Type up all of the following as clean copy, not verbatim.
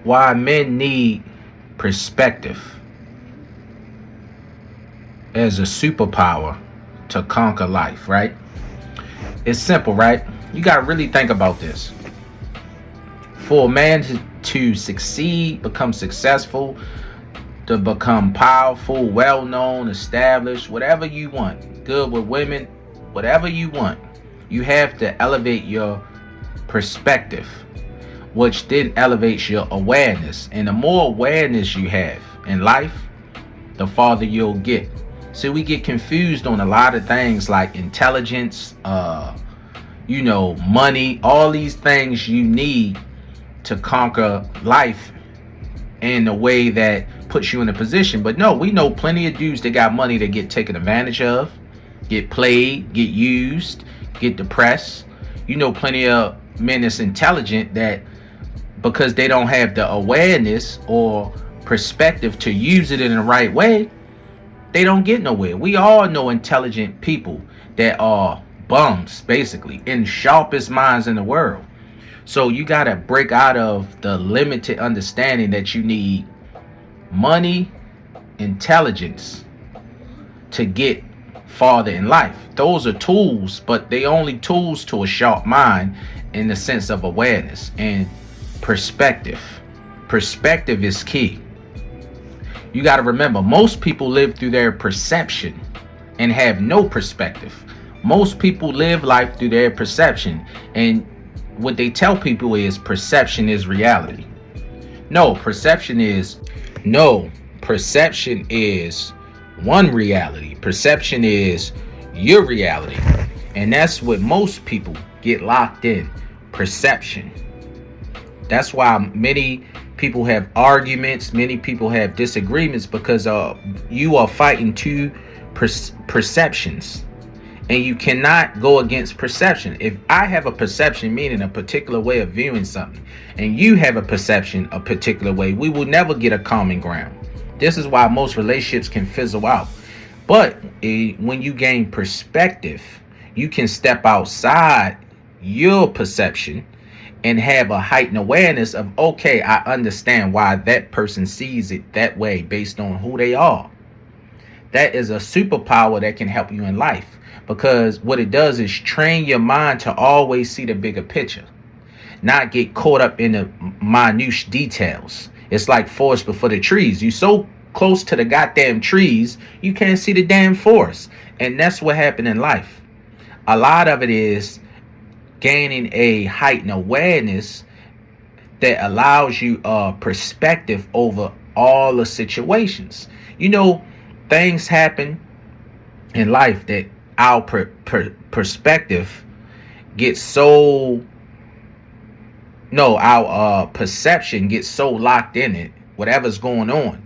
why men need perspective as a superpower to conquer life, right? It's simple, right? You got to really think about this. For a man to succeed, become successful, to become powerful, well known, established, whatever you want, good with women, whatever you want, you have to elevate your perspective, which then elevates your awareness. And the more awareness you have in life, the farther you'll get. So we get confused on a lot of things like intelligence, money, all these things you need to conquer life in a way that puts you in a position. But no, we know plenty of dudes that got money that get taken advantage of, get played, get used, get depressed. You know plenty of men that's intelligent that because they don't have the awareness or perspective to use it in the right way, they don't get nowhere. We all know intelligent people that are bums, basically, in sharpest minds in the world. So you got to break out of the limited understanding that you need money, intelligence to get farther in life. Those are tools, but they only tools to a sharp mind in the sense of awareness and perspective. Perspective is key. You got to remember, most people live through their perception and have no perspective. Most people live life through their perception, and what they tell people is perception is reality. No, perception is one reality. Perception is your reality. And that's what most people get locked in. Perception. That's why many people have arguments, many people have disagreements, because you are fighting two perceptions. And you cannot go against perception. If I have a perception, meaning a particular way of viewing something, and you have a perception a particular way, we will never get a common ground. This is why most relationships can fizzle out. But when you gain perspective, you can step outside your perception and have a heightened awareness of, okay, I understand why that person sees it that way based on who they are. That is a superpower that can help you in life, because what it does is train your mind to always see the bigger picture, not get caught up in the minute details. It's like forest before the trees. You so close to the goddamn trees, you can't see the damn forest. And that's what happened in life. A lot of it is gaining a heightened awareness that allows you a perspective over all the situations. You know, things happen in life that our perspective gets so our perception gets so locked in it, whatever's going on,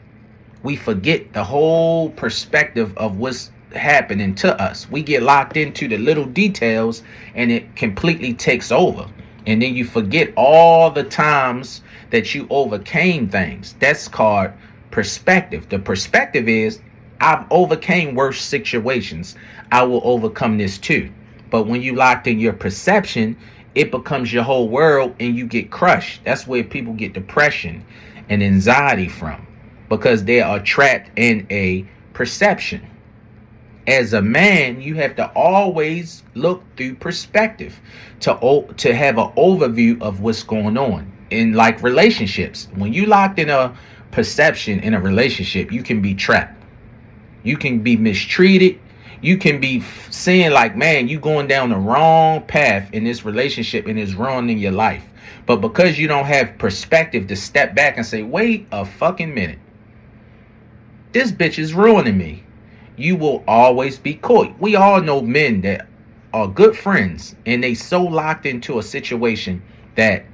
we forget the whole perspective of what's happening to us. We get locked into the little details and it completely takes over. And then you forget all the times that you overcame things. That's called perspective. The perspective is, I've overcame worse situations. I will overcome this too. But when you locked in your perception, it becomes your whole world and you get crushed. That's where people get depression and anxiety from, because they are trapped in a perception. As a man, you have to always look through perspective to have an overview of what's going on. In like relationships, when you locked in a perception in a relationship, you can be trapped. You can be mistreated. You can be seeing like, man, you going down the wrong path in this relationship and it's ruining your life. But because you don't have perspective to step back and say, wait a fucking minute, this bitch is ruining me, you will always be caught. We all know men that are good friends and they so locked into a situation that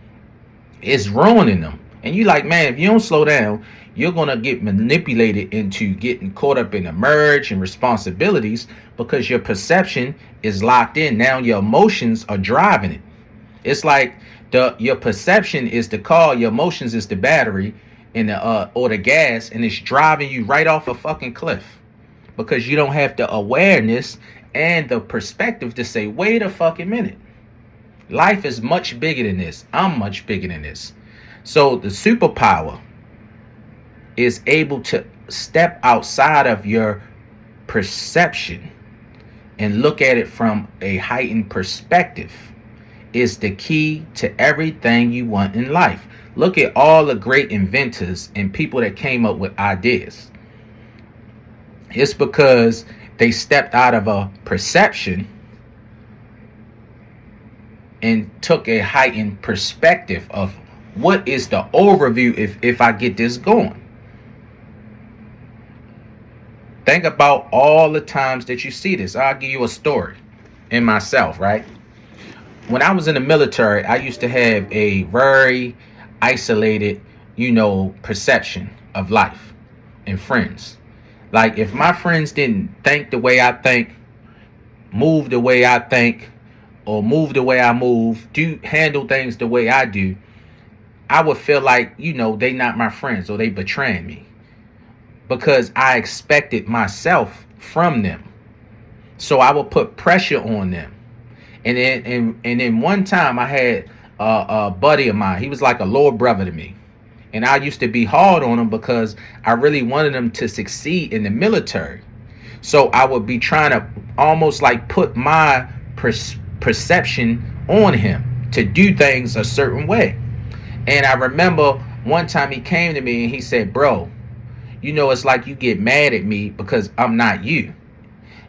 it's ruining them. And you like, man, if you don't slow down, you're going to get manipulated into getting caught up in the merge and responsibilities, because your perception is locked in. Now your emotions are driving it. It's like your perception is the car, your emotions is the battery and or the gas, and it's driving you right off a fucking cliff, because you don't have the awareness and the perspective to say, wait a fucking minute. Life is much bigger than this. I'm much bigger than this. So the superpower is able to step outside of your perception and look at it from a heightened perspective is the key to everything you want in life. Look at all the great inventors and people that came up with ideas. It's because they stepped out of a perception and took a heightened perspective of what is the overview if I get this going. Think about all the times that you see this. I'll give you a story in myself, right? When I was in the military, I used to have a very isolated, perception of life and friends. Like if my friends didn't think the way I think, move the way I think, or move the way I move, handle things the way I do, I would feel like, they not my friends or they betraying me because I expected myself from them. So I would put pressure on them. And then one time I had a buddy of mine. He was like a little brother to me. And I used to be hard on him because I really wanted him to succeed in the military. So I would be trying to almost like put my perception on him to do things a certain way. And I remember one time he came to me and he said, bro, it's like you get mad at me because I'm not you.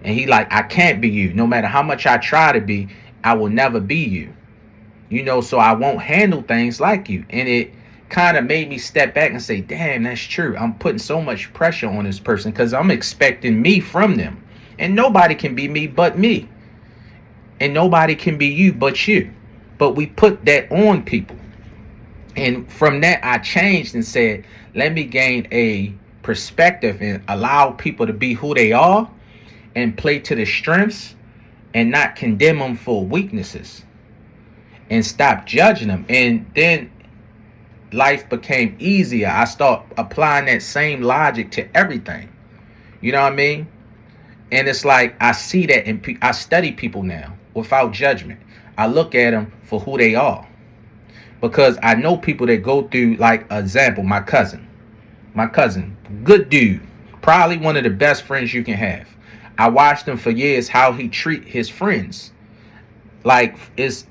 And he like, I can't be you. No matter how much I try to be, I will never be you. So I won't handle things like you. And it kind of made me step back and say, damn, that's true. I'm putting so much pressure on this person because I'm expecting me from them. And nobody can be me but me. And nobody can be you but you. But we put that on people. And from that, I changed and said, let me gain a perspective and allow people to be who they are and play to the strengths and not condemn them for weaknesses and stop judging them. And then life became easier. I start applying that same logic to everything. You know what I mean? And it's like I see that and I study people now without judgment. I look at them for who they are because I know people that go through, like, example, my cousin, good dude, probably one of the best friends you can have. I watched him for years, how he treat his friends. Like, it's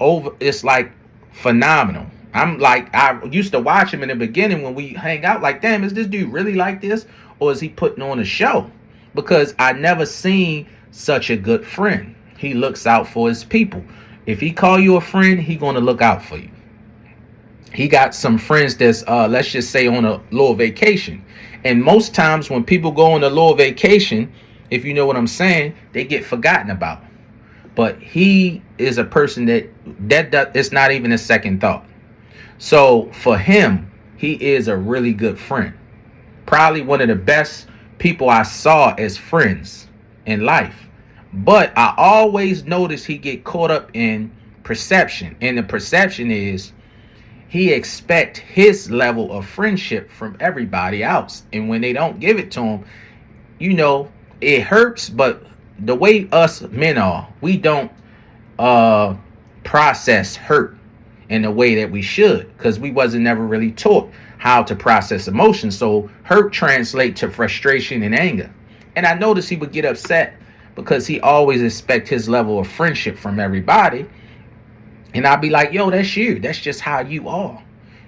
like phenomenal. I used to watch him in the beginning when we hang out, like, damn, is this dude really like this? Or is he putting on a show? Because I never seen such a good friend. He looks out for his people. If he call you a friend, he gonna look out for you. He got some friends that's, let's just say, on a little vacation. And most times when people go on a little vacation, if you know what I'm saying, they get forgotten about. But he is a person that it's not even a second thought. So for him, he is a really good friend. Probably one of the best people I saw as friends in life. But I always notice he get caught up in perception. And the perception is he expect his level of friendship from everybody else. And when they don't give it to him, it hurts. But the way us men are, we don't process hurt in the way that we should, because we wasn't never really taught how to process emotions. So hurt translate to frustration and anger. And I noticed he would get upset because he always expect his level of friendship from everybody. And I'll be like, yo, that's you. That's just how you are.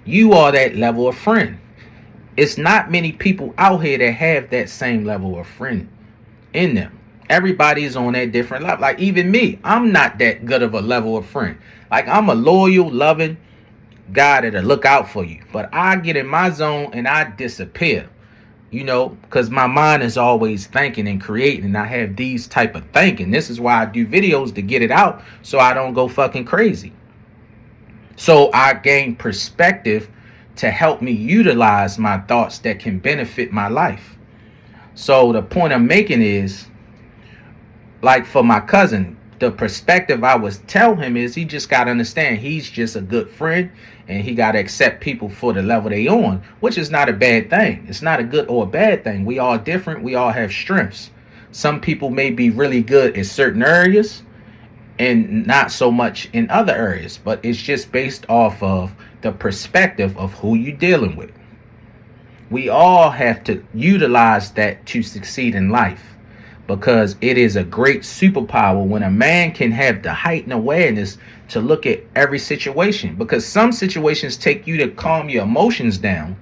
You are that level of friend. It's not many people out here that have that same level of friend in them. Everybody is on that different level. Like even me, I'm not that good of a level of friend. Like I'm a loyal, loving guy that'll look out for you. But I get in my zone and I disappear. Because my mind is always thinking and creating, and I have these type of thinking. This is why I do videos, to get it out so I don't go fucking crazy. So I gain perspective to help me utilize my thoughts that can benefit my life. So the point I'm making is, like for my cousin, the perspective I was tell him is he just got to understand he's just a good friend and he got to accept people for the level they on, which is not a bad thing. It's not a good or a bad thing. We all different. We all have strengths. Some people may be really good in certain areas and not so much in other areas, but it's just based off of the perspective of who you're dealing with. We all have to utilize that to succeed in life, because it is a great superpower when a man can have the heightened awareness to look at every situation, because some situations take you to calm your emotions down,